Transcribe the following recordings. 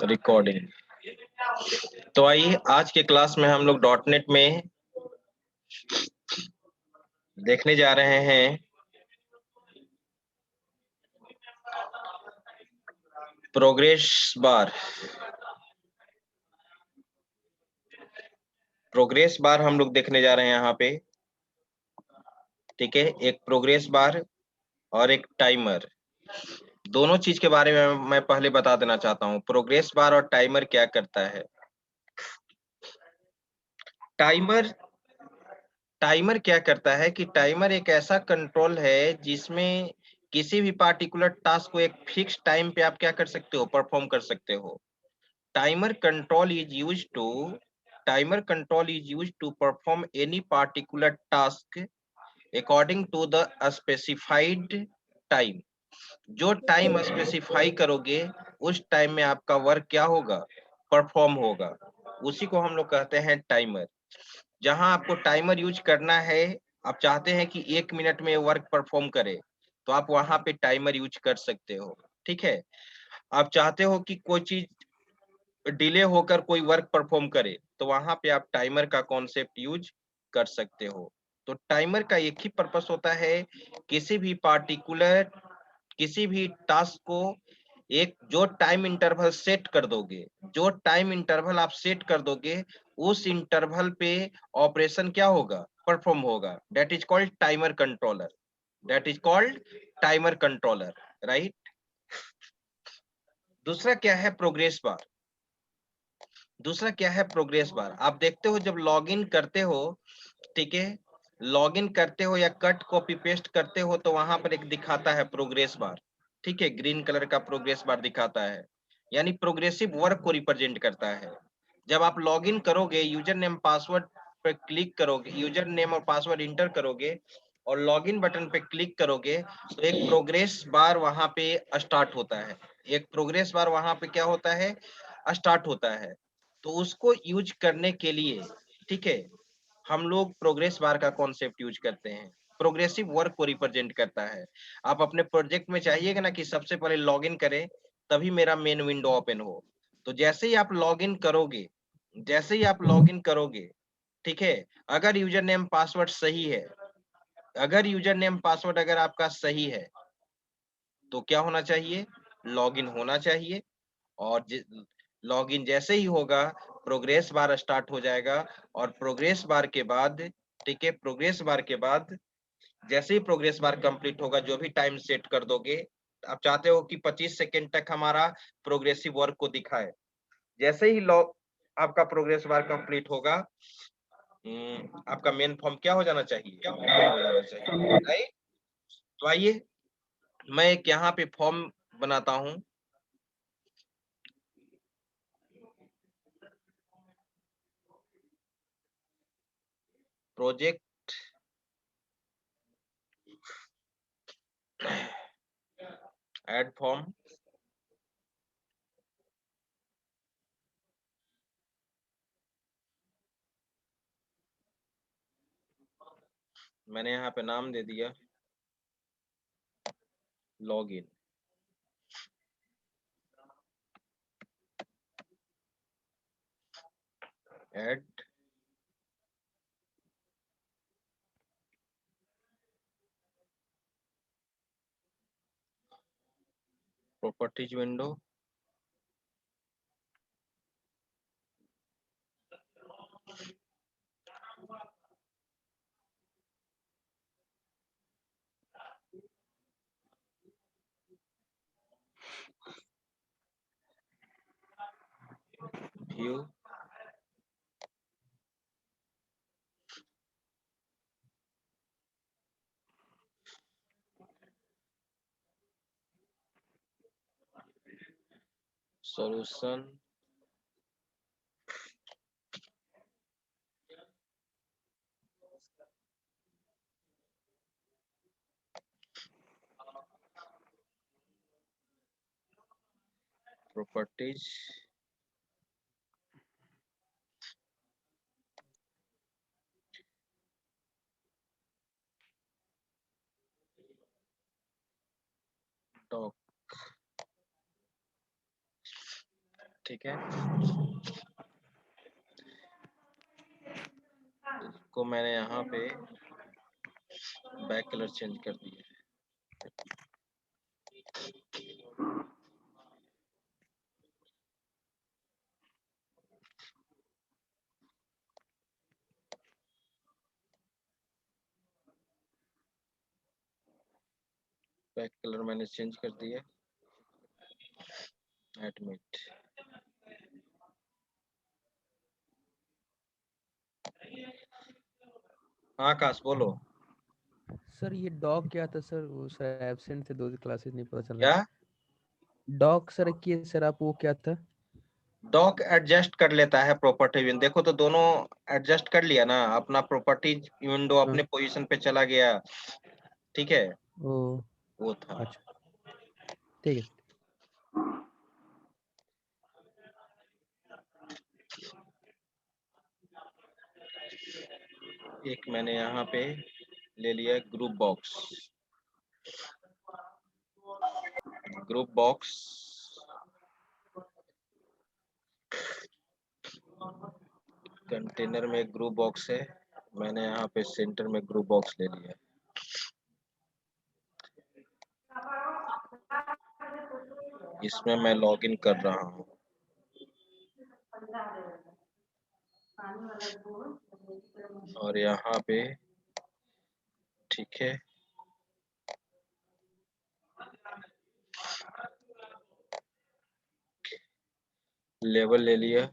Recording. तो आइए आज के क्लास में हम लोग डॉट नेट में देखने जा रहे हैं प्रोग्रेस बार। प्रोग्रेस बार हम लोग देखने जा रहे हैं यहाँ पे, ठीक है। एक प्रोग्रेस बार और एक टाइमर, दोनों चीज के बारे में मैं पहले बता देना चाहता हूँ। प्रोग्रेस बार और टाइमर क्या करता है। टाइमर टाइमर क्या करता है कि टाइमर एक ऐसा कंट्रोल है जिसमें किसी भी पार्टिकुलर टास्क को एक फिक्स टाइम पे आप क्या कर सकते हो, परफॉर्म कर सकते हो। Timer control is used to Timer control is used to perform any particular task according to the specified time। जो टाइम स्पेसिफाई करोगे उस टाइम में आपका वर्क क्या होगा, परफॉर्म होगा। उसी को हम लोग कहते हैं टाइमर। जहां आपको टाइमर यूज करना है, आप चाहते हैं कि 1 मिनट में वर्क परफॉर्म करे, तो आप वहां पे टाइमर यूज कर सकते हो, ठीक है। आप चाहते हो कि कोई चीज डिले होकर कोई वर्क परफॉर्म करे, तो वहां पे आप टाइमर का कॉन्सेप्ट यूज कर सकते हो। तो टाइमर का एक ही पर्पस होता है, किसी भी टास्क को एक जो टाइम इंटरवल सेट कर दोगे, जो टाइम इंटरवल आप सेट कर दोगे, उस इंटरवल पे ऑपरेशन क्या होगा, परफॉर्म होगा। That is called timer controller. That is called timer controller, right. दूसरा क्या है, प्रोग्रेस बार। दूसरा क्या है, प्रोग्रेस बार। आप देखते हो जब लॉगिन करते हो, ठीक है, लॉगिन करते हो या कट कॉपी पेस्ट करते हो, तो वहां पर एक दिखाता है प्रोग्रेस बार, ठीक है। ग्रीन कलर का प्रोग्रेस बार दिखाता है, यानी प्रोग्रेसिव वर्क को रिप्रेजेंट करता है। जब आप लॉगिन करोगे, यूजर नेम पासवर्ड पर क्लिक करोगे, यूजर नेम और पासवर्ड इंटर करोगे और लॉगिन बटन पे क्लिक करोगे, तो एक प्रोग्रेस बार वहां पे स्टार्ट होता है। एक प्रोग्रेस बार वहां पे क्या होता है, स्टार्ट होता है। तो उसको यूज करने के लिए, ठीक है, हम लोग प्रोग्रेस बार का कॉन्सेप्ट यूज करते हैं। प्रोग्रेसिव वर्क को रिप्रेजेंट करता है। आप अपने प्रोजेक्ट में चाहिएगा ना कि सबसे पहले लॉगिन करें, तभी मेरा मेन विंडो ओपन हो। तो जैसे ही आप लॉगिन करोगे, जैसे ही आप लॉगिन करोगे, ठीक है, अगर यूजर नेम पासवर्ड सही है, अगर यूजर नेम पासवर्ड अगर आपका सही है, तो क्या होना चाहिए, लॉगिन होना चाहिए। और लॉगिन जैसे ही होगा, प्रोग्रेस बार स्टार्ट हो जाएगा। और प्रोग्रेस बार के बाद, ठीक है, प्रोग्रेस बार के बाद जैसे ही प्रोग्रेस बार कंप्लीट होगा, जो भी टाइम सेट कर दोगे, आप चाहते हो कि 25 सेकेंड तक हमारा प्रोग्रेसिव वर्क को दिखाए। जैसे ही लॉग आपका प्रोग्रेस बार कंप्लीट होगा, आपका मेन फॉर्म क्या हो जाना चाहिए, ओपन हो जाना चाहिए, राइट। तो आइए मैं एक यहाँ पे फॉर्म बनाता हूँ। प्रोजेक्ट ऐड फॉर्म, मैंने यहाँ पे नाम दे दिया login. Add properties window, view, solution, properties, dock. ठीक है, इसको मैंने यहाँ पे बैक कलर चेंज कर दिया। बैक कलर मैंने चेंज कर दिया। एडमिट, हाँ आकाश बोलो। सर ये डॉग क्या था सर? वो सर एब्सेंट थे 2 क्लासेस, नहीं पता चला। क्या डॉग सर किए सर आप, वो क्या था? डॉक एडजस्ट कर लेता है प्रॉपर्टी विंडो, देखो तो दोनों एडजस्ट कर लिया ना, अपना प्रॉपर्टीज विंडो हाँ। अपने पोजीशन पे चला गया। ठीक है, ओ वो था। अच्छा, ठीक है। एक मैंने यहाँ पे ले लिया group box. Group box container में ग्रुप बॉक्स है, मैंने यहाँ पे सेंटर में ग्रुप बॉक्स ले लिया। इसमें मैं लॉगिन कर रहा हूँ। और यहाँ पे ठीक है, लेबल ले लिया।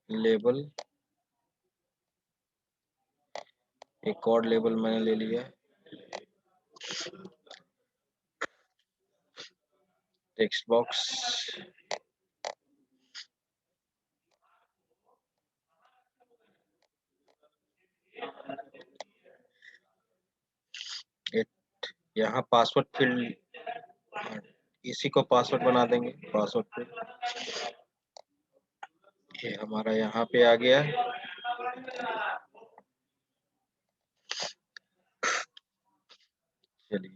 लेबल, एक और लेबल मैंने ले लिया। टेक्स्ट बॉक्स, यहाँ पासवर्ड फील्ड, इसी को पासवर्ड बना देंगे। पासवर्ड फील्ड ये हमारा यहाँ पे आ गया। चलिए,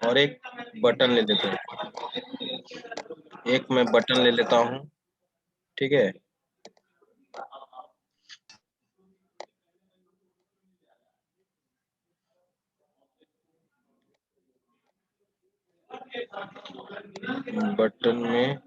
और एक बटन ले लेते हैं। एक मैं बटन ले लेता हूँ, ठीक है। बटन में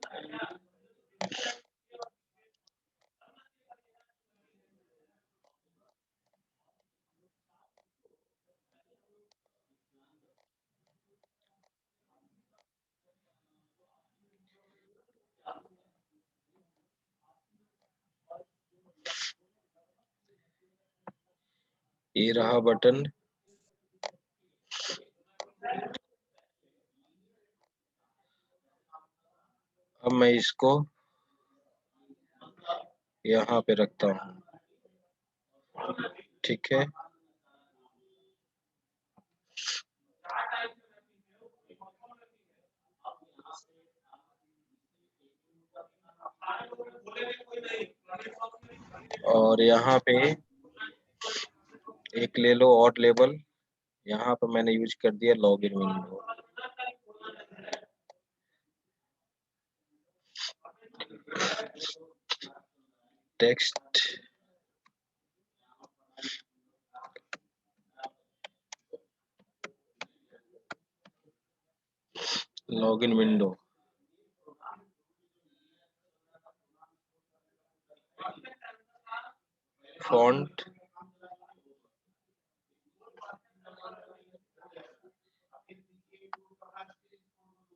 ये रहा बटन। अब मैं इसको यहाँ पे रखता हूँ, ठीक है। और यहाँ पे एक ले लो और लेबल, यहाँ पे मैंने यूज कर दिया login window. Text, login window, font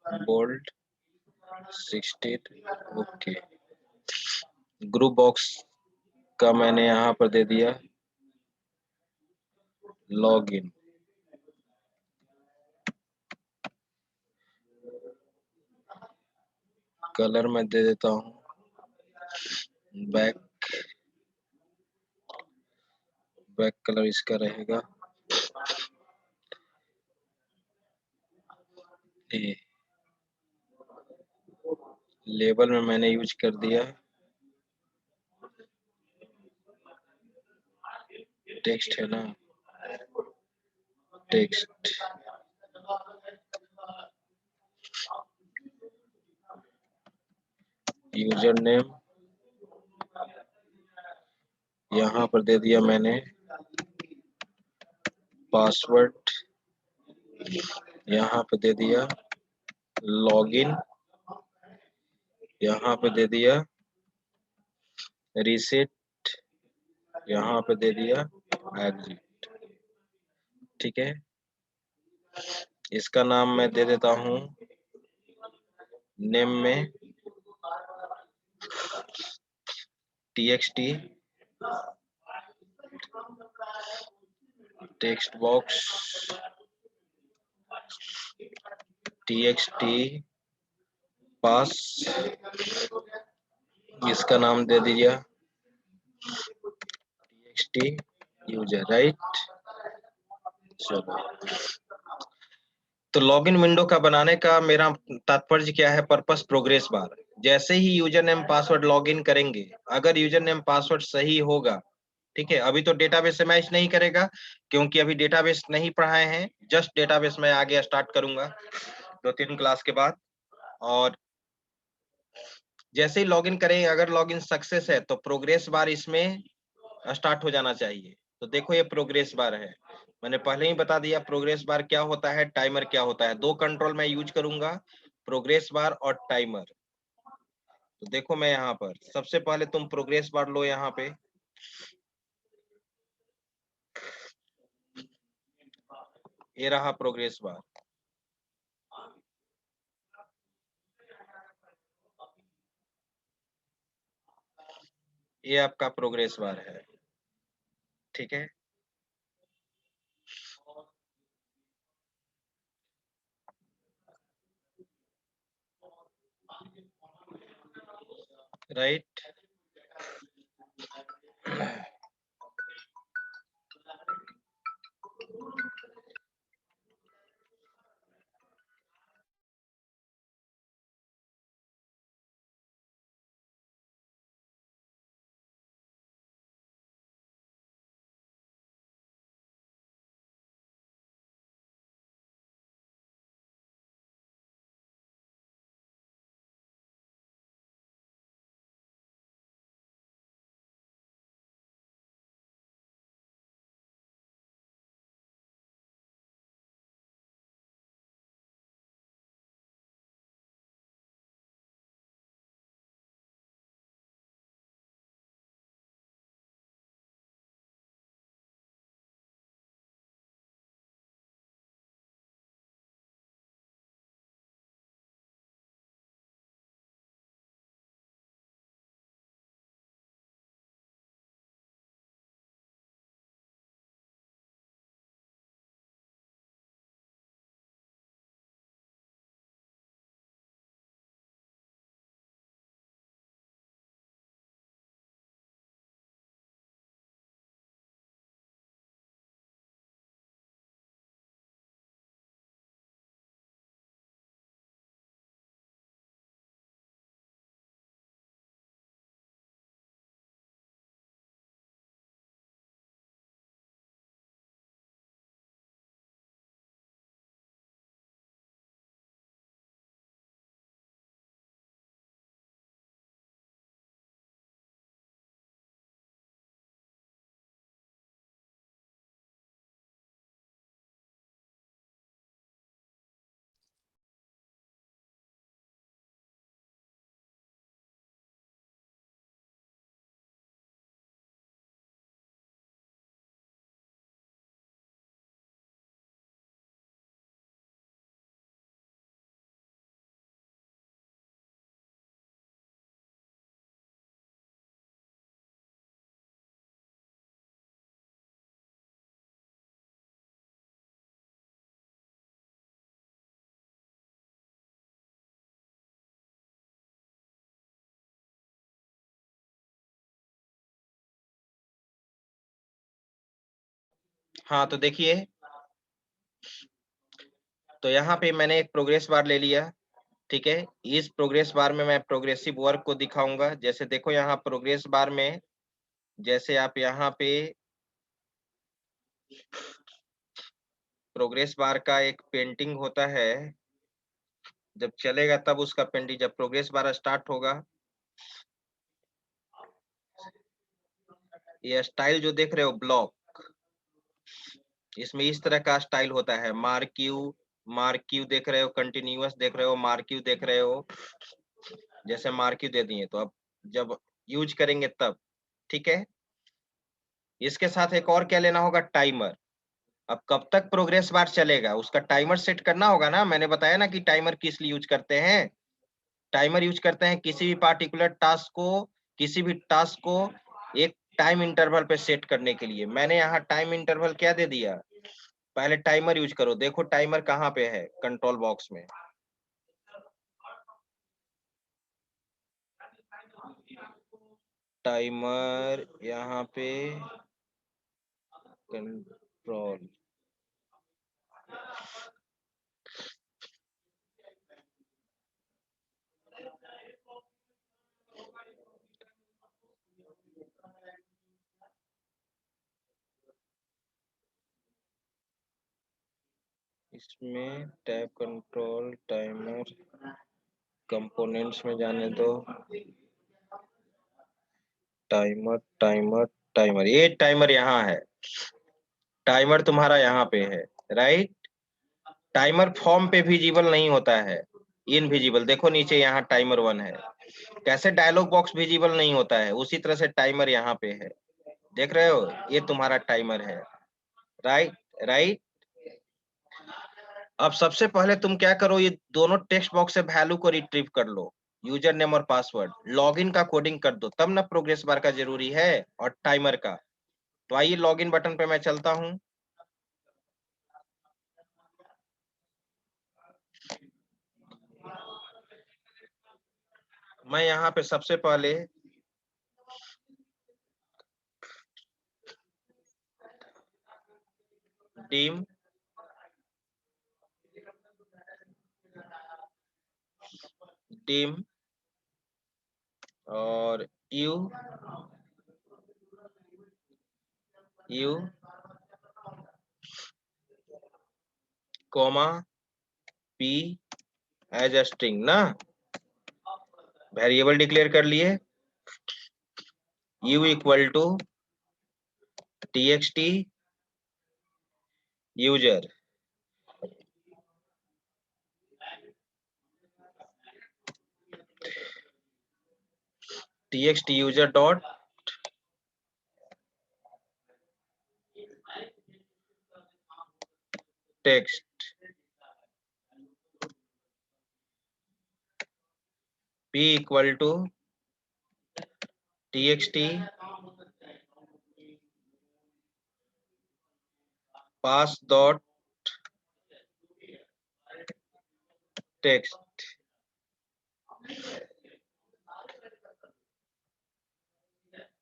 bold 16, okay. Group box का मैंने यहाँ पर दे दिया लॉगिन। कलर मैं दे देता हूँ बैक, बैक कलर इसका रहेगा ये। लेबल में मैंने यूज कर दिया टेक्स्ट है ना, टेक्स्ट, यूजर नेम यहाँ पर दे दिया मैंने, पासवर्ड यहाँ पे दे दिया, लॉगिन यहाँ पे दे दिया, रीसेट यहाँ पे दे दिया, एग्जिट। ठीक है, इसका नाम मैं दे देता हूँ नेम में txt, टेक्स्ट बॉक्स txt पास, इसका नाम दे दीजिए txt यूजर, राइट। चलो, तो लॉगिन विंडो का बनाने का मेरा तात्पर्य क्या है, पर्पस प्रोग्रेस बार। जैसे ही यूजर नेम पासवर्ड लॉगिन करेंगे, अगर यूजर नेम पासवर्ड सही होगा, ठीक है, अभी तो डेटाबेस से मैच नहीं करेगा क्योंकि अभी डेटाबेस नहीं पढ़ाए हैं, जस्ट डेटाबेस में आगे स्टार्ट करूंगा 2-3 क्लास के बाद। और जैसे ही लॉगिन करें, अगर लॉगिन सक्सेस है तो प्रोग्रेस बार इसमें स्टार्ट हो जाना चाहिए। तो देखो ये प्रोग्रेस बार है, मैंने पहले ही बता दिया प्रोग्रेस बार क्या होता है, टाइमर क्या होता है। दो कंट्रोल मैं यूज करूंगा, प्रोग्रेस बार और टाइमर। तो देखो मैं यहाँ पर सबसे पहले तुम प्रोग्रेस बार लो, यहाँ पे ये रहा प्रोग्रेस बार। ये आपका प्रोग्रेस बार है, ठीक है। राइट, हाँ तो देखिए, तो यहाँ पे मैंने एक प्रोग्रेस बार ले लिया, ठीक है। इस प्रोग्रेस बार में मैं प्रोग्रेसिव वर्क को दिखाऊंगा। जैसे देखो यहाँ प्रोग्रेस बार में, जैसे आप यहाँ पे प्रोग्रेस बार का एक पेंटिंग होता है, जब चलेगा तब उसका पेंटिंग, जब प्रोग्रेस बार स्टार्ट होगा, ये स्टाइल जो देख रहे हो ब्लॉक, इसमें इस तरह का स्टाइल होता है। मार्क्यू देख रहे हो, कंटिन्यूअस देख रहे हो, मार्क्यू देख रहे हो, जैसे मार्क्यू दे दिए तो अब जब यूज करेंगे तब, ठीक है। इसके साथ एक और क्या लेना होगा, टाइमर। अब कब तक प्रोग्रेस बार चलेगा उसका टाइमर सेट करना होगा ना। मैंने बताया ना कि टाइमर किस लिए यूज करते हैं। टाइमर यूज करते हैं किसी भी पार्टिकुलर टास्क को, किसी भी टास्क को एक टाइम इंटरवल पे सेट करने के लिए। मैंने यहाँ टाइम इंटरवल क्या दे दिया, पहले टाइमर यूज करो। देखो टाइमर कहाँ पे है, कंट्रोल बॉक्स में। टाइमर यहाँ पे कंट्रोल, इसमें टैब कंट्रोल टाइमर कंपोनेंट्स में जाने दो। टाइमर टाइमर टाइमर, ये टाइमर यहाँ है। टाइमर तुम्हारा यहाँ पे है, राइट। टाइमर फॉर्म पे विजिबल नहीं होता है, इनविजिबल। देखो नीचे यहाँ टाइमर 1 है। कैसे डायलॉग बॉक्स विजिबल नहीं होता है, उसी तरह से टाइमर यहाँ पे है। देख रहे हो, ये तुम्हारा टाइमर है, राइट राइट। अब सबसे पहले तुम क्या करो, ये दोनों टेक्स्ट बॉक्स से वैल्यू को रिट्रीव कर लो, यूजर नेम और पासवर्ड। लॉगिन का कोडिंग कर दो, तब ना प्रोग्रेस बार का जरूरी है और टाइमर का। तो आइए लॉगिन बटन पे मैं चलता हूं। मैं यहाँ पे सबसे पहले डिम डिम और u u comma p as a string ना, वेरिएबल डिक्लेयर कर लिए। U equal to txt user, txt user dot text, p equal to txt pass dot text,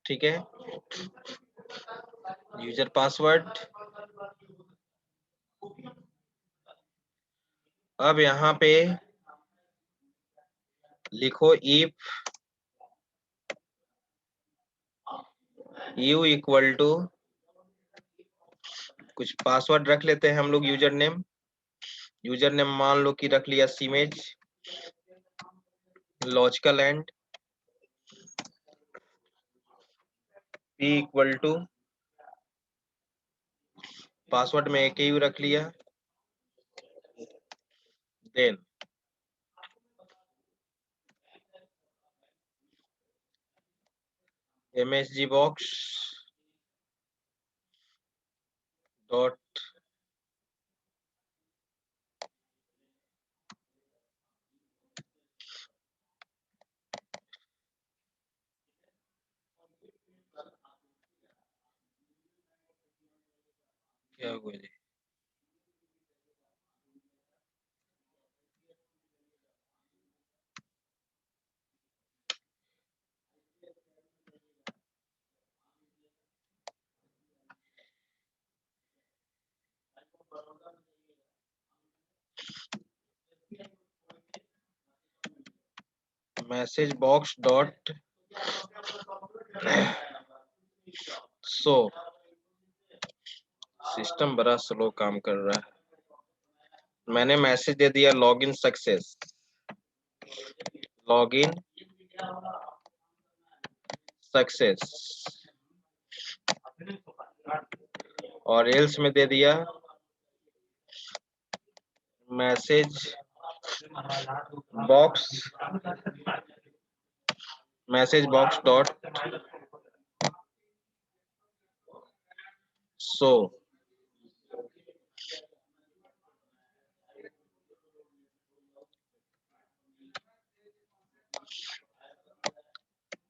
ठीक है। User password. अब यहाँ पे लिखो इफ यू इक्वल टू, कुछ पासवर्ड रख लेते हैं हम लोग। यूजर नेम मान लो कि रख लिया सीमेज logical end, p equal to password में एक यू रख लिया, देन msg बॉक्स डॉट क्या हुआ जी, message box dot so system बड़ा स्लो काम कर रहा है। मैंने मैसेज दे दिया लॉगिन सक्सेस, लॉगिन सक्सेस, और एल्स में दे दिया message box, message box dot show.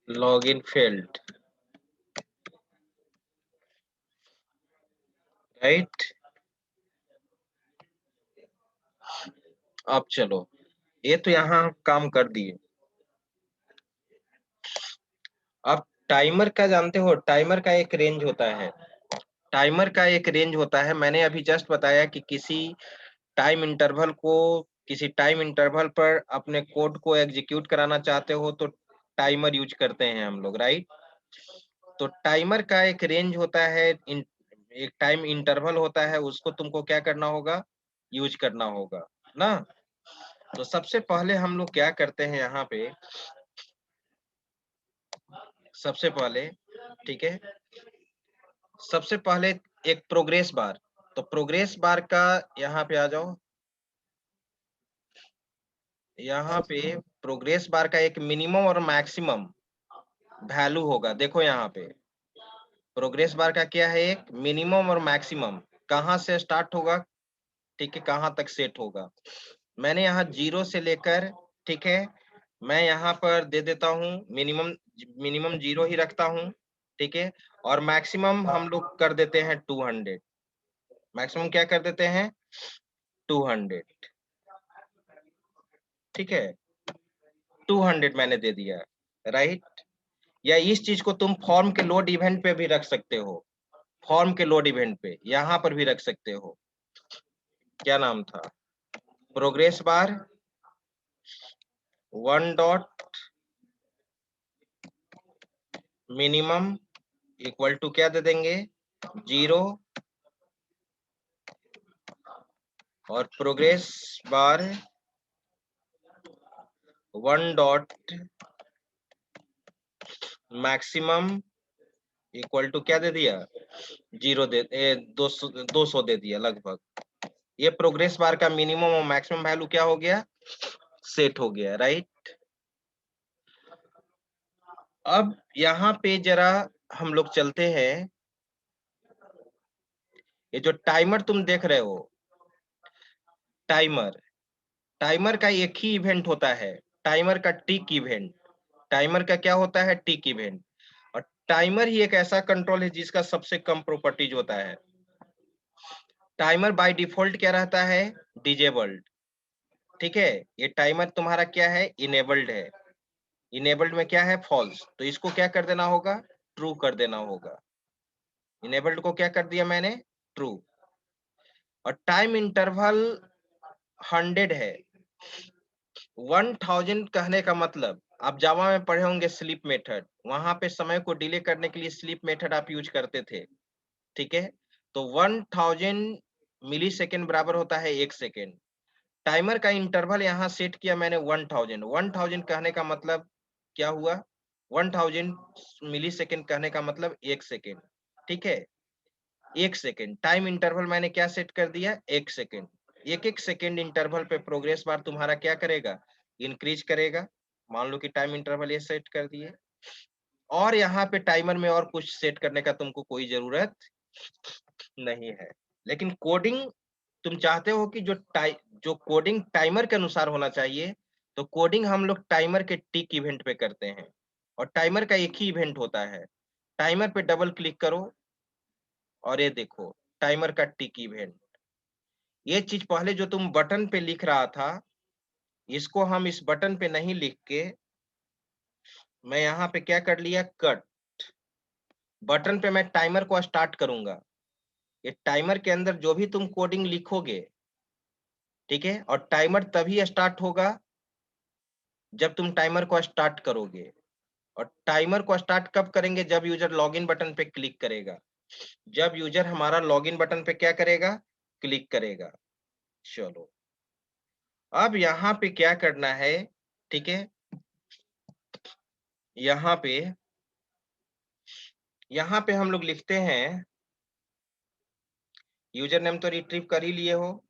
Login failed, right. अब चलो, ये तो यहाँ काम कर दिए। अब टाइमर का जानते हो, टाइमर का एक रेंज होता है, टाइमर का एक रेंज होता है। मैंने अभी जस्ट बताया कि किसी टाइम इंटरवल को, किसी टाइम इंटरवल पर अपने कोड को एग्जीक्यूट कराना चाहते हो तो टाइमर यूज करते हैं हम लोग, राइट। तो टाइमर का एक रेंज होता है, एक टाइम इंटरवल होता है, उसको तुमको क्या करना होगा, यूज करना होगा ना। तो सबसे पहले हम लोग क्या करते हैं यहाँ पे, सबसे पहले, ठीक है, सबसे पहले एक प्रोग्रेस बार। तो प्रोग्रेस बार का यहाँ पे आ जाओ, यहाँ पे प्रोग्रेस बार का एक मिनिमम और मैक्सिमम वैल्यू होगा। देखो यहाँ पे प्रोग्रेस बार का क्या है, एक मिनिमम और मैक्सिमम, कहाँ से स्टार्ट होगा, ठीक है, कहाँ तक सेट होगा। मैंने यहाँ 0 से लेकर, ठीक है, मैं यहाँ पर दे देता हूँ मिनिमम, मिनिमम 0 ही रखता हूँ, ठीक है, और मैक्सिमम हम लोग कर देते हैं 200। मैक्सिमम क्या कर देते हैं, 200, ठीक है, 200 मैंने दे दिया, राइट। या इस चीज को तुम फॉर्म के लोड इवेंट पे भी रख सकते हो, फॉर्म के लोड इवेंट पे यहाँ पर भी रख सकते हो। क्या नाम था, progress bar 1 dot minimum equal to क्या दे देंगे, 0, और progress bar 1 dot maximum equal to क्या दे दिया, 0 दे 200 दे दिया लगभग। ये प्रोग्रेस बार का मिनिमम और मैक्सिमम वैल्यू क्या हो गया, सेट हो गया, राइट। अब यहाँ पे जरा हम लोग चलते हैं, ये जो टाइमर तुम देख रहे हो, टाइमर, टाइमर का एक ही इवेंट होता है, टाइमर का टिक इवेंट। टाइमर का क्या होता है, टिक इवेंट। और टाइमर ही एक ऐसा कंट्रोल है जिसका सबसे कम प्रॉपर्टीज होता है। टाइमर बाय डिफॉल्ट क्या रहता है, डिजेबल्ड, ठीक है। ये टाइमर तुम्हारा क्या है, इनेबल्ड है। इनेबल्ड में क्या है, फॉल्स, तो इसको क्या कर देना होगा, ट्रू कर देना होगा। इनेबल्ड को क्या कर दिया मैंने, ट्रू। और टाइम इंटरवल 100 है। 1000 कहने का मतलब, आप जावा में पढ़े होंगे स्लीप मेथड, वहां पे समय को डिले करने के लिए स्लीप मेथड आप यूज करते थे, ठीक है। तो 1000 मिली सेकेंड बराबर होता है 1 सेकेंड। टाइमर का इंटरवल यहाँ सेट किया मैंने 1000। 1000 कहने का मतलब क्या हुआ, 1000 मिली सेकेंड कहने का मतलब 1 सेकेंड, ठीक है। 1 सेकेंड टाइम इंटरवल मैंने क्या सेट कर दिया, 1 सेकेंड। एक एक सेकेंड इंटरवल पे प्रोग्रेस बार तुम्हारा क्या करेगा, इंक्रीज करेगा। मान लो कि टाइम इंटरवल ये सेट कर दिए, और यहाँ पे टाइमर में और कुछ सेट करने का तुमको कोई जरूरत नहीं है। लेकिन कोडिंग तुम चाहते हो कि जो कोडिंग टाइमर के अनुसार होना चाहिए, तो कोडिंग हम लोग टाइमर के टिक इवेंट पे करते हैं। और टाइमर का एक ही इवेंट होता है, टाइमर पे डबल क्लिक करो और ये देखो टाइमर का टिक इवेंट। ये चीज पहले जो तुम बटन पे लिख रहा था, इसको हम इस बटन पे नहीं लिख के, मैं यहाँ पे क्या कर लिया, कट। बटन पे मैं टाइमर को स्टार्ट करूंगा, ये टाइमर के अंदर जो भी तुम कोडिंग लिखोगे, ठीक है, और टाइमर तभी स्टार्ट होगा जब तुम टाइमर को स्टार्ट करोगे। और टाइमर को स्टार्ट कब करेंगे, जब यूजर लॉगिन बटन पे क्लिक करेगा। जब यूजर हमारा लॉगिन बटन पे क्या करेगा, क्लिक करेगा। चलो अब यहाँ पे क्या करना है, ठीक है, यहाँ पे हम लोग लिखते हैं, यूजर नेम तो रिट्रीव कर ही लिए हो,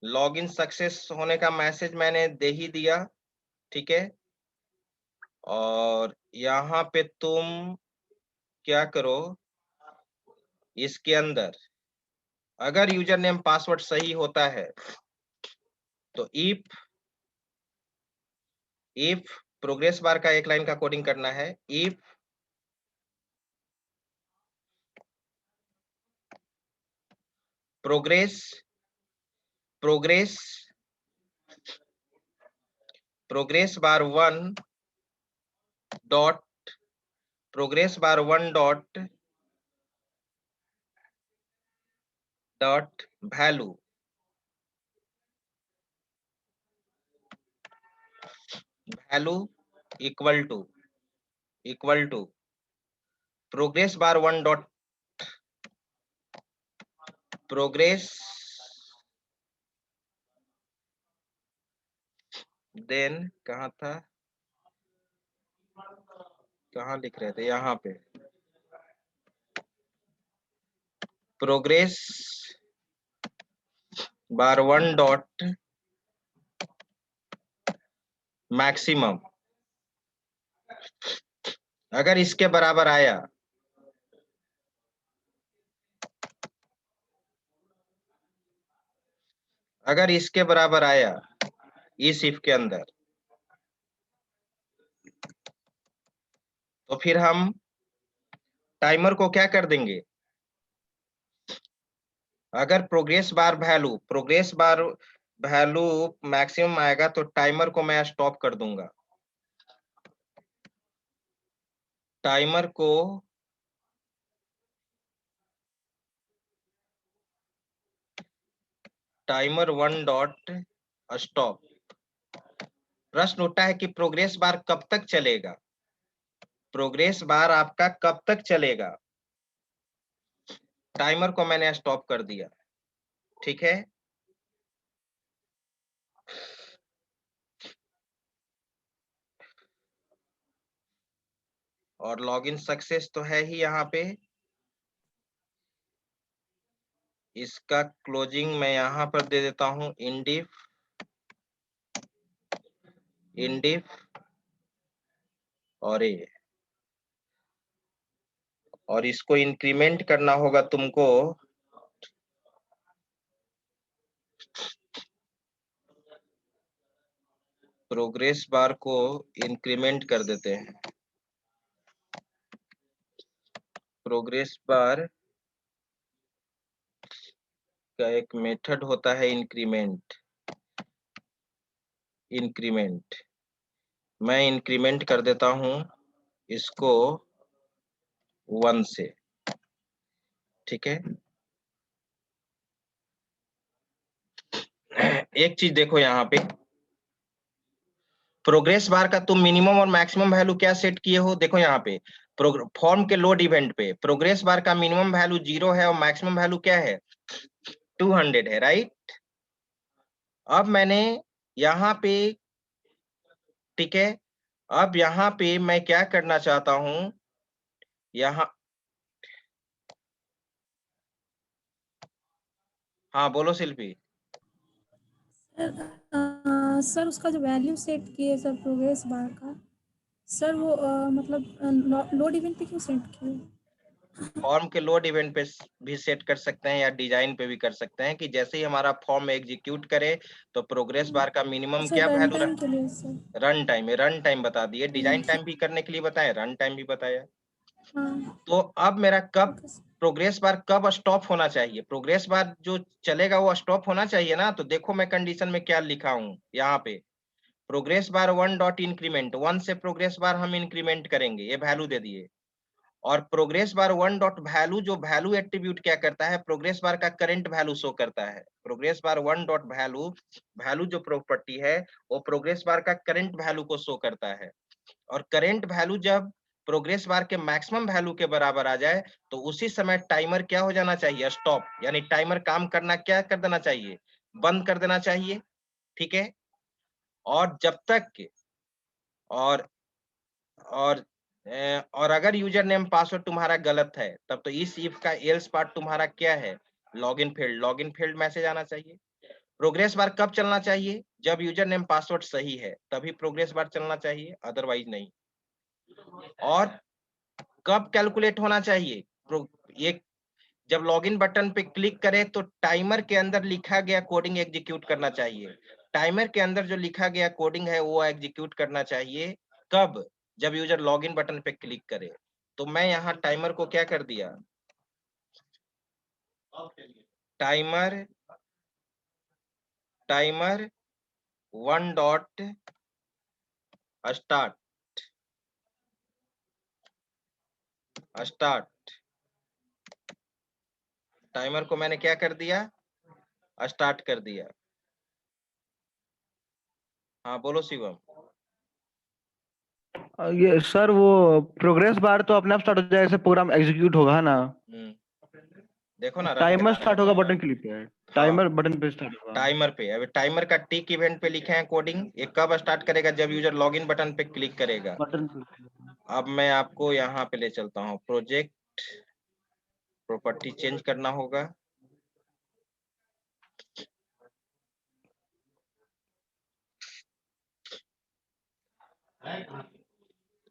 लॉगिन सक्सेस होने का मैसेज मैंने दे ही दिया, ठीक है। और यहाँ पे तुम क्या करो, इसके अंदर अगर यूजर नेम पासवर्ड सही होता है तो इफ प्रोग्रेस बार का एक लाइन का कोडिंग करना है, if progress bar one dot value equal to progress bar one dot progress, then कहाँ था, कहाँ लिख रहे थे, यहाँ पे progress bar one dot maximum, अगर इसके बराबर आया, अगर इसके बराबर आया इस इफ के अंदर, तो फिर हम टाइमर को क्या कर देंगे, अगर प्रोग्रेस बार वैल्यू मैक्सिमम आएगा तो टाइमर को मैं स्टॉप कर दूंगा, टाइमर को टाइमर वन डॉट स्टॉप। प्रश्न उठता है कि प्रोग्रेस बार कब तक चलेगा, प्रोग्रेस बार आपका कब तक चलेगा, टाइमर को मैंने स्टॉप कर दिया, ठीक है। और लॉगिन सक्सेस तो है ही यहाँ पे, इसका क्लोजिंग मैं यहाँ पर दे देता हूं, इंडिफ और ये, और इसको इंक्रीमेंट करना होगा तुमको, प्रोग्रेस बार को इंक्रीमेंट कर देते हैं, प्रोग्रेस बार का एक मेथड होता है इंक्रीमेंट, मैं इंक्रीमेंट कर देता हूं इसको 1 से, ठीक है। एक चीज देखो यहाँ पे, प्रोग्रेस बार का तुम मिनिमम और मैक्सिमम वैल्यू क्या सेट किए हो, देखो यहाँ पे फॉर्म के लोड इवेंट पे प्रोग्रेस बार का मिनिमम वैल्यू 0 है और मैक्सिमम वैल्यू क्या है, 200 है, राइट। अब मैंने यहाँ पे, ठीक है, अब यहाँ पे मैं क्या करना चाहता हूं, यहाँ, हाँ बोलो शिल्पी। सर उसका जो वैल्यू सेट किए सर प्रोग्रेस बार का, सर वो मतलब लोड इवेंट पे क्यों सेट किए? फॉर्म के लोड इवेंट पे भी सेट कर सकते हैं या डिजाइन पे भी कर सकते हैं कि जैसे ही हमारा फॉर्म एग्जीक्यूट करे तो प्रोग्रेस बार का मिनिमम सर क्या रन वैल्यू, टाइम के लिए सर। रन टाइम बता दिए, डिजाइन टाइम भी करने के लिए बताए, रन टाइम भी बताया। हाँ तो अब मेरा कब ओके सर। प्रोग्रेस बार कब स्टॉप होना चाहिए, प्रोग्रेस बार जो चलेगा वो स्टॉप होना चाहिए ना, तो देखो मैं कंडीशन में क्या लिखा हूं यहाँ पे, progress bar one dot increment, 1 से प्रोग्रेस बार हम इंक्रीमेंट करेंगे, ये वैल्यू दे दिए, और progress bar one dot value, जो वैल्यू एट्रीब्यूट क्या करता है, प्रोग्रेस बार का करंट वैल्यू शो करता है, progress bar one dot value, value जो प्रॉपर्टी है वो प्रोग्रेस बार का करंट वैल्यू को शो करता है, और करंट वैल्यू जब प्रोग्रेस बार के मैक्सिमम वैल्यू के बराबर आ जाए तो उसी समय टाइमर क्या हो जाना चाहिए, स्टॉप, यानी टाइमर काम करना क्या कर देना चाहिए, बंद कर देना चाहिए। ठीक है, और जब तक और और और अगर यूजर नेम पासवर्ड तुम्हारा गलत है तब तो इस इफ का एल्स पार्ट तुम्हारा क्या है, लॉगिन फील्ड मैसेज आना चाहिए। प्रोग्रेस बार कब चलना चाहिए, जब यूजर नेम पासवर्ड सही है तभी प्रोग्रेस बार चलना चाहिए, अदरवाइज नहीं। और कब कैलकुलेट होना चाहिए, ये जब लॉगिन बटन पे क्लिक करें तो टाइमर के अंदर लिखा गया कोडिंग एग्जीक्यूट करना चाहिए। टाइमर के अंदर जो लिखा गया कोडिंग है वो एग्जीक्यूट करना चाहिए कब, जब यूजर लॉगिन बटन पे क्लिक करे। तो मैं यहाँ टाइमर को क्या कर दिया, timer timer 1 dot start timer को मैंने क्या कर दिया, स्टार्ट कर दिया। हाँ बोलो शिवम। ये सर वो प्रोग्रेस बार तो अपने आप स्टार्ट हो जाएगा, ऐसे प्रोग्राम एग्जीक्यूट होगा, है ना? देखो ना, रन टाइमर करते स्टार्ट हैं। होगा बटन क्लिक पे, टाइमर बटन पे स्टार्ट होगा। टाइमर पे, अभी टाइमर का टिक इवेंट पे लिखे हैं कोडिंग, ये कब स्टार्ट करेगा, जब यूजर लॉगिन बटन पे क्लिक करेगा। बटन पे अब मैं आपको यहाँ पे ले चलता हूँ, प्रोजेक्ट प्रॉपर्टी चेंज करना होगा।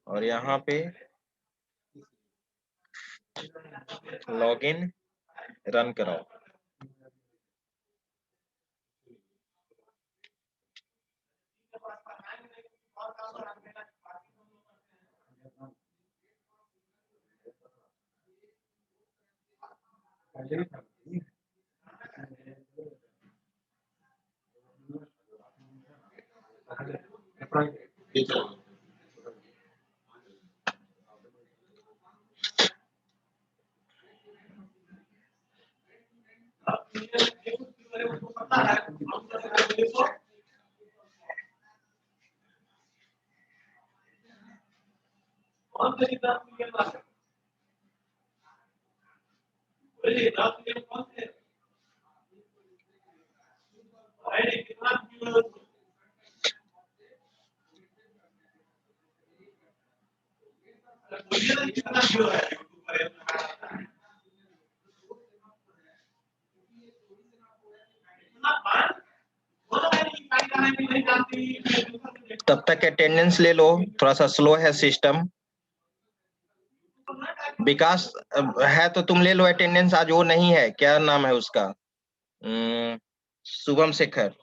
और यहाँ पे लॉगिन रन कराओ। तब तक अटेंडेंस ले लो, थोड़ा सा स्लो है सिस्टम। विकास है तो तुम ले लो अटेंडेंस, आज वो नहीं है, क्या नाम है उसका, शुभम शेखर।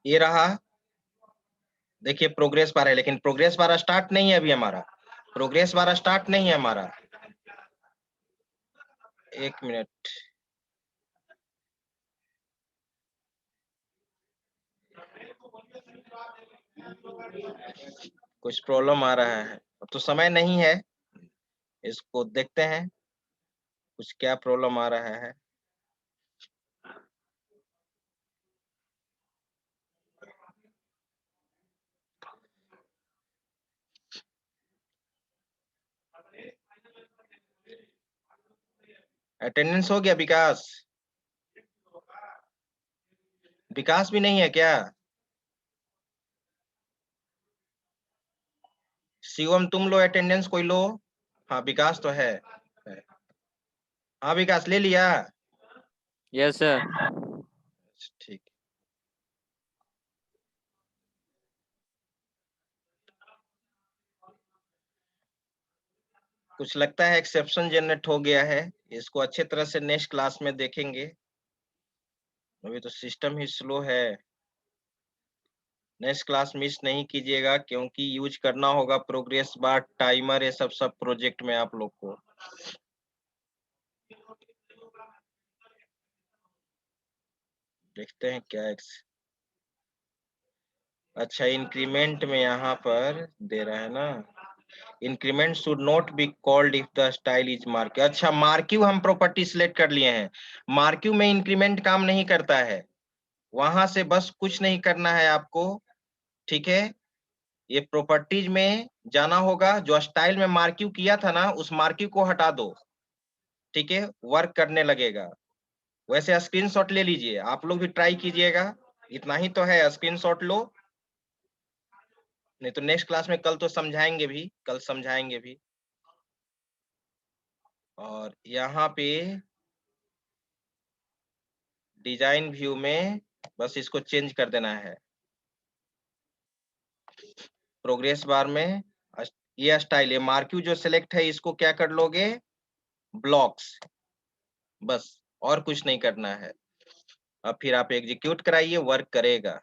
ये रहा, देखिए प्रोग्रेस बार है, लेकिन प्रोग्रेस बार स्टार्ट नहीं है अभी हमारा, प्रोग्रेस बार स्टार्ट नहीं है हमारा। एक मिनट, कुछ प्रॉब्लम आ रहा है, अब तो समय नहीं है, इसको देखते हैं कुछ क्या प्रॉब्लम आ रहा है। अटेंडेंस हो गया विकास, विकास भी नहीं है क्या, शिवम तुम लो अटेंडेंस, कोई लो। हाँ विकास तो है। हाँ विकास ले लिया। Yes sir. ठीक, कुछ लगता है एक्सेप्शन जनरेट हो गया है, इसको अच्छे तरह से नेक्स्ट क्लास में देखेंगे, अभी तो सिस्टम ही स्लो है। नेक्स्ट क्लास मिस नहीं कीजिएगा क्योंकि यूज करना होगा प्रोग्रेस बार, टाइमर, ये सब प्रोजेक्ट में आप लोग को। देखते हैं क्या अच्छा इंक्रीमेंट में यहाँ पर दे रहा है ना, increment should not be called if the style is marquee. अच्छा मार्क्यू हम प्रॉपर्टी सिलेक्ट कर लिए हैं, मार्क्यू में इंक्रीमेंट काम नहीं करता है, वहां से बस कुछ नहीं करना है आपको, ठीक है। ये प्रॉपर्टीज में जाना होगा, जो स्टाइल में मार्क्यू किया था ना उस मार्क्यू को हटा दो, ठीक है, वर्क करने लगेगा। वैसे स्क्रीनशॉट ले लीजिए, आप लोग भी ट्राई कीजिएगा, इतना ही तो है, स्क्रीनशॉट लो, नहीं तो नेक्स्ट क्लास में कल तो समझाएंगे भी, कल समझाएंगे भी। और यहाँ पे डिजाइन व्यू में बस इसको चेंज कर देना है, प्रोग्रेस बार में ये स्टाइल, ये मार्क्यू जो सिलेक्ट है इसको क्या कर लोगे, ब्लॉक्स, बस और कुछ नहीं करना है। अब फिर आप एग्जीक्यूट कराइए, वर्क करेगा।